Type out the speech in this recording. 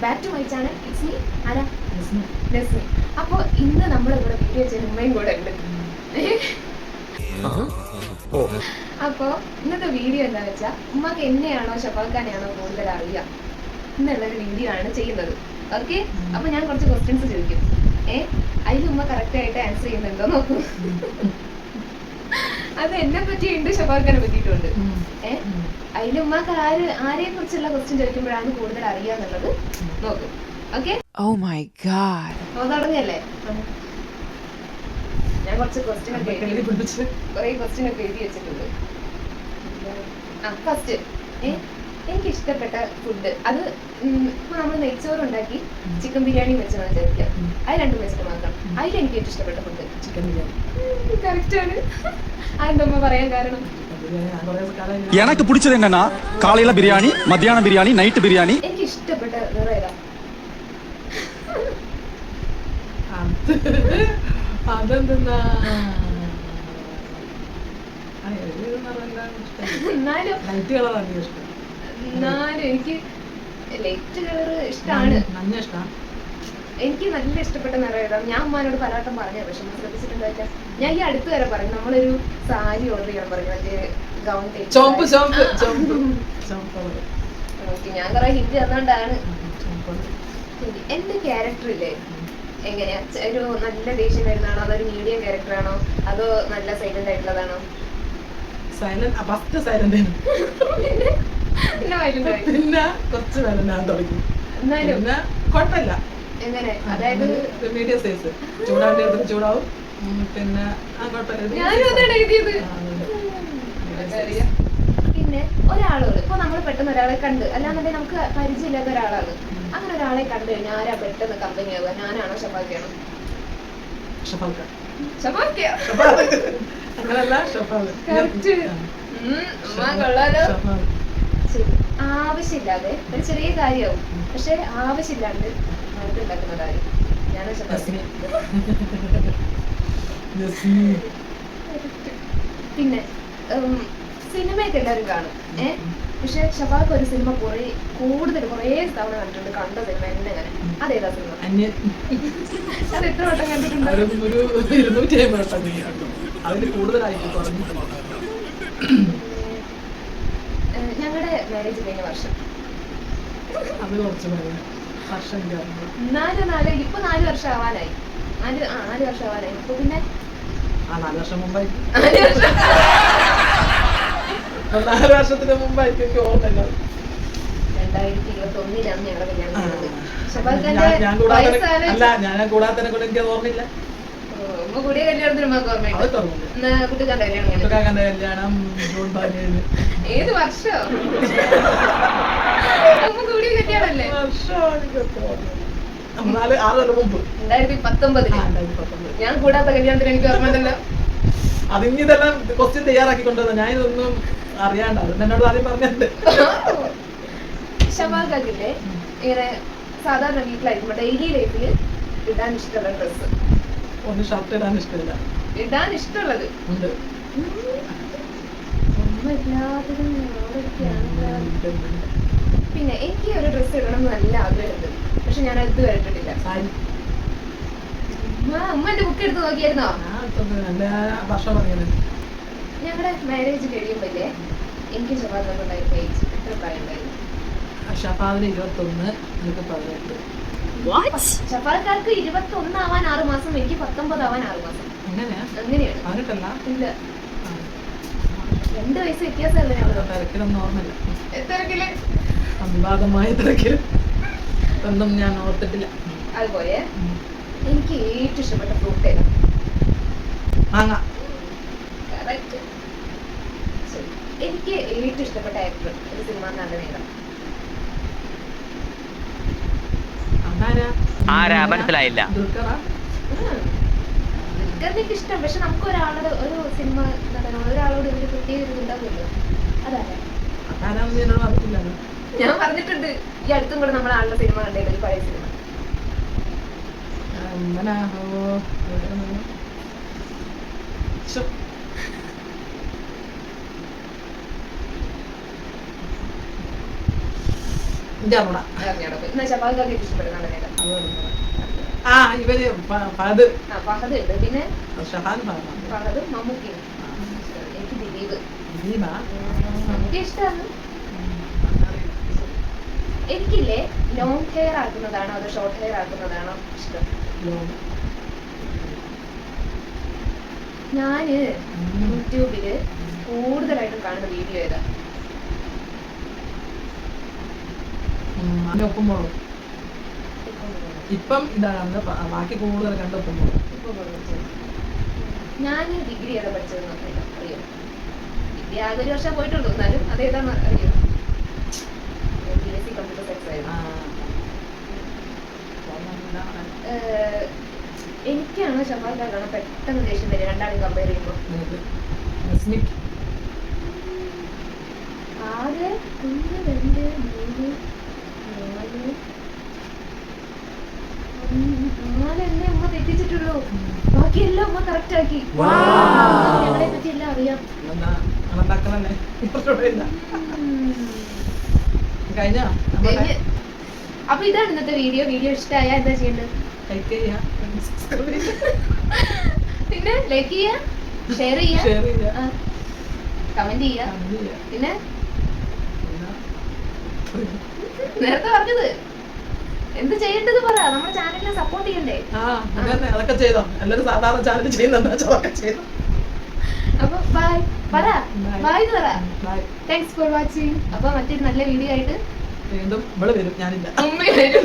Back to my channel. It's me ആരാ നസ്മി. അപ്പോൾ ഇന്ന് നമ്മളിവിടെ വീഡിയോ ചെയ്യുന്ന ഉമ്മയും കൂടെ ഉണ്ട്. അപ്പോൾ ഇന്നത്തെ വീഡിയോ എന്താണെന്ന് വെച്ചാൽ ഉമ്മക്ക് എന്നെയാണോ ഷഫാഖാനെയാണോ കൂടുതൽ അറിയാം എന്നുള്ളൊരു വീഡിയോ ആണ് ചെയ്യുന്നത്. ഓക്കെ, അപ്പോൾ ഞാൻ കുറച്ച് ക്വസ്റ്റ്യൻസ് ചോദിക്കും. അതിൽ ഉമ്മ കറക്റ്റായിട്ട് ആൻസർ ചെയ്യുന്നുണ്ടോ നോക്കൂ. അത് എന്നെ പറ്റിയുണ്ട്, ഷഫാഖാനെ പറ്റിയിട്ടുണ്ട്. അതിൽ ഉമ്മക്ക് ആരെ കുറിച്ചുള്ള ക്വസ്റ്റ്യൻ ചോദിക്കുമ്പോഴാണ് കൂടുതൽ അറിയാന്നുള്ളത് നോക്കും. ഓക്കെ, തുടങ്ങിയല്ലേ? ഞാൻ കുറച്ച് ക്വസ്റ്റ്യൻ ഒക്കെ കുറെ ക്വസ്റ്റ്യൻ ഒക്കെ എഴുതി വെച്ചിട്ടുണ്ട്. ഫസ്റ്റ്, എനിക്ക് ഇഷ്ടപ്പെട്ട ഫുഡ്. അത് ഇപ്പൊ നമ്മൾ നെയ്ച്ചോറ് ഉണ്ടാക്കി ചിക്കൻ ബിരിയാണി വെച്ചെന്ന് വിചാരിക്കാം. അത് രണ്ടും വെച്ചിട്ട് മാത്രം. അതിൽ എനിക്ക് ഏറ്റവും ഇഷ്ടപ്പെട്ട ഫുഡ് ചിക്കൻ ബിരിയാണി. കറക്റ്റ് ആണ്. അതെന്താ പറയാൻ കാരണം? எனக்கு பிடிச்சது என்னன்னா காலையில பிரியாணி, மத்தியானம் பிரியாணி, நைட் பிரியாணி. എനിക്ക് ഇഷ്ടപ്പെട്ട വേറെ ഏതാ? എന്നാലും എനിക്ക് ലൈറ്റ് കളർ ഇഷ്ടമാണ്. എനിക്ക് നല്ല ഇഷ്ടപ്പെട്ട നിറം ഏതാ? ഞാൻ ഉമ്മാനോട് പലവട്ടം പറഞ്ഞു, പക്ഷെ ശ്രദ്ധിച്ചിട്ടുണ്ടായില്ല. ഞാൻ ഈ അടുത്ത് വരെ പറഞ്ഞു നമ്മളൊരു സാരി ഓർഡർ ചെയ്യാൻ പറഞ്ഞു, മറ്റേ ഗൗൺ. ഞാൻ കുറെ ഹിറ്റ് തന്നോണ്ടാണ്. എന്റെ ക്യാരക്ടർ ഇല്ലേ എങ്ങനെയാ? ഒരു നല്ല ദേഷ്യം വരുന്നതാണോ, അതൊരു മീഡിയം ക്യാരക്ടർ ആണോ, അതോ നല്ല സൈലന്റ് ആയിട്ടുള്ളതാണോ? എങ്ങനെ? അതായത് ചൂടാവും. പിന്നെ പിന്നെ ഒരാളോട് ഇപ്പൊ നമ്മൾ പെട്ടെന്ന് ഒരാളെ കണ്ട്, അല്ലാന്നുണ്ടെങ്കിൽ നമുക്ക് പരിചയമില്ലാത്ത ഒരാളാണ്, അങ്ങനെ ഒരാളെ കണ്ടു കഴിഞ്ഞാൽ ആരാ പെട്ടെന്ന് കമ്പനി ആവുക? ഞാനാണോ ഷഫാഖയാണോ? ശരി. ആവശ്യമില്ലാതെ ഒരു ചെറിയ കാര്യമാവും, പക്ഷെ ആവശ്യമില്ലാണ്ട് ഉണ്ടാക്കുന്ന കാര്യം ഞാനോ ഷഫാഖ? പിന്നെ സിനിമയൊക്കെ എല്ലാവരും കാണും, പക്ഷെ ഷഫാഖ് ഒരു സിനിമ കുറേ തവണ കണ്ടിട്ടുണ്ട്. കണ്ട സിനിമ എന്നെങ്ങനെ? അതേതാ സിനിമ? അത് എത്ര വട്ടം കണ്ടിട്ടുണ്ട്? ഞങ്ങളുടെ മാരേജ് കഴിഞ്ഞ വർഷം. ഇപ്പൊ 4 വർഷം ആവാനായി. 4 വർഷം ആവാനായി. ഇപ്പൊ പിന്നെ 4 വർഷം മുമ്പായി. 4 വർഷത്തിന് മുമ്പായിട്ട് എനിക്ക് ഓർമ്മയില്ല. 2021 ഞങ്ങളുടെ കല്യാണം. ഞാൻ കൂടാത്തതിനെ കൊണ്ട് എനിക്ക് ഓർമ്മയില്ല. കൂടിയ കല്യാണത്തിന് കല്യാണം ജൂൺ 17. ഏത് വർഷം? കൂടിയ കല്യാണല്ലേ? 2019. ഞാൻ കൂടാത്ത കല്യാണത്തിന് എനിക്ക് ഓർമ്മയുണ്ടല്ലോ. അതിന് ഇതെല്ലാം ക്വസ്റ്റ്യൻ തയ്യാറാക്കിക്കൊണ്ടുവന്ന ഞാൻ ഇതൊന്നും അറിയാണ്ട് എന്നോട് ആദ്യം പറഞ്ഞിട്ടുണ്ട്. ഷഫാഖില്ലേ ഇങ്ങനെ സാധാരണ വീട്ടിലായിരിക്കും ഡെയിലി ലൈഫിൽ ഇടാൻ ഇഷ്ടമുള്ള ഡ്രസ്സ്? ഒന്ന് ഷർട്ട് ഇടാൻ ഇഷ്ടമില്ല. ഇടാൻ ഇഷ്ടമുള്ളത് ഉണ്ട്. പിന്നെ എനിക്ക് ഒരു ഡ്രസ്സ് ഇടണം എന്ന് നല്ല ആഗ്രഹമുണ്ട്, പക്ഷെ ഞാൻ അത് വരട്ടിട്ടില്ല. ഉമ്മ എന്റെ ബുക്ക് എടുത്ത് നോക്കിയായിരുന്നോ? ഞങ്ങളുടെ മാരേജ് കഴിയുമ്പോഴേ എനിക്ക് ഷഫാഖിനുണ്ടായിരുന്നു ഏജ് എത്ര പ്രായം ഉണ്ടായിരുന്നു? ഷഫാഖിന് 21, എനിക്ക് 18. ഷഫാഖാർക്ക് 21 ആവാൻ 6 മാസം, എനിക്ക് 19 ആവാൻ 6 മാസം. അങ്ങനെയാണ്? ഇല്ല, 2 വയസ്സ് വ്യത്യാസമല്ലേ? തിരക്കിലൊന്നും ഓർമ്മയില്ല. തിരക്കില് അവിവാദമായ തിരക്കിൽ ഒന്നും ഞാൻ ഓർത്തിട്ടില്ല. അതുപോലെ എനിക്ക് ഏറ്റവും ഇഷ്ടപ്പെട്ട ഫ്രൂട്ട് ഏതാ? മാങ്ങ. എനിക്ക് ഏറ്റവും ഇഷ്ടപ്പെട്ട ആക്ടർ ഒരു സിനിമ നടൻ ഏതാ? മനസ്സിലായില്ല. ദുൽഖറിനൊക്കെ ഇഷ്ടം, പക്ഷെ നമുക്ക് ഒരാളുടെ ഒരു സിനിമ നടനോട് ഒരാളോട് ഒരു പ്രത്യേക ഒരു ഇതുണ്ടാവുമല്ലോ, അതാരാ? ഞാൻ പറഞ്ഞിട്ടുണ്ട് ഈ അടുത്തും കൂടെ നമ്മൾ ആളുടെ സിനിമ കണ്ടത്, ഒരു പഴയ സിനിമ. എന്റെ അറിഞ്ഞൂടാ. എന്നാ ഷഫാഖൊക്കെ ഇഷ്ടപ്പെടുന്ന നടനേതാ? അത് അറിഞ്ഞൂടാ. ആ ഇവര് ഫഹദ്. ആ ഫഹദ് ഉണ്ട്. പിന്നെ ഷഹാൻ ഫഹദ്. ഫഹദ് മമ്മൂക്കി. എനിക്ക് ദിലീപ്. ദിലീപാ? എനിക്ക് ഇഷ്ടമാണ്. എനിക്കില്ലേ ലോങ് ഹെയർ ആക്കുന്നതാണോ അതോ ഷോർട്ട് ഹെയർ ആക്കുന്നതാണോ ഇഷ്ടം? ഞാന് യൂട്യൂബില് കൂടുതലായിട്ടും കാണുന്ന വീഡിയോ ഏതാ? ഉപ്പുമുളക്. ഇപ്പം ഇതാണ് ബാക്കി കൂടുതൽ കണ്ട ഉപ്പുമുളക്. ഞാൻ ഡിഗ്രി ഏതാ പഠിച്ചതെന്ന് അറിയോ? ഡിഗ്രി ആകെ 1 വർഷം പോയിട്ടുള്ളൂ. എന്നാലും അതേതാന്ന് അറിയോ? BSc കമ്പ്യൂട്ടർ സയൻസ് ആയിരുന്നു. എനിക്കാണോ ഷഫാഖാണോ പെട്ടെന്ന് ദേഷ്യം വരിക രണ്ടാളും കമ്പയർ ചെയ്യുമ്പോൾ? ആകെ 1 2 3 4 എന്നെ ഉമ്മ തെറ്റിച്ചിട്ടുള്ളൂ. ബാക്കിയെല്ലാം ഉമ്മ കറക്റ്റ് ആക്കി. ഞങ്ങളെ പറ്റി എല്ലാം അറിയാം. അപ്പൊ ഇതാണ് ഇന്നത്തെ വീഡിയോ. വീഡിയോ ഇഷ്ടമായ എന്താ ചെയ്യേണ്ടത്? പിന്നെ ലൈക്ക് ചെയ്യാ, ഷെയർ ചെയ്യാ, കമന്റ് ചെയ്യാ. പിന്നെ നേരത്തെ പറഞ്ഞത് എന്ത് ചെയ്യേണ്ടത് പറ. നമ്മുടെ ചാനലിനെ സപ്പോർട്ട് ചെയ്യണ്ടേ? അതൊക്കെ ചെയ്തോ. എല്ലാരും സാധാരണ ചാനൽ ചെയ്യുന്നുണ്ട്. അതൊക്കെ ചെയ്തോ. അപ്പൊ ബൈ പറ. ബൈ പറ. Thanks for watching. അപ്പൊ മറ്റൊരു നല്ല വീഡിയോ ആയിട്ട് വീണ്ടും ഇവിടെ വരും. ഞാനില്ല. ഉമ്മ വരും.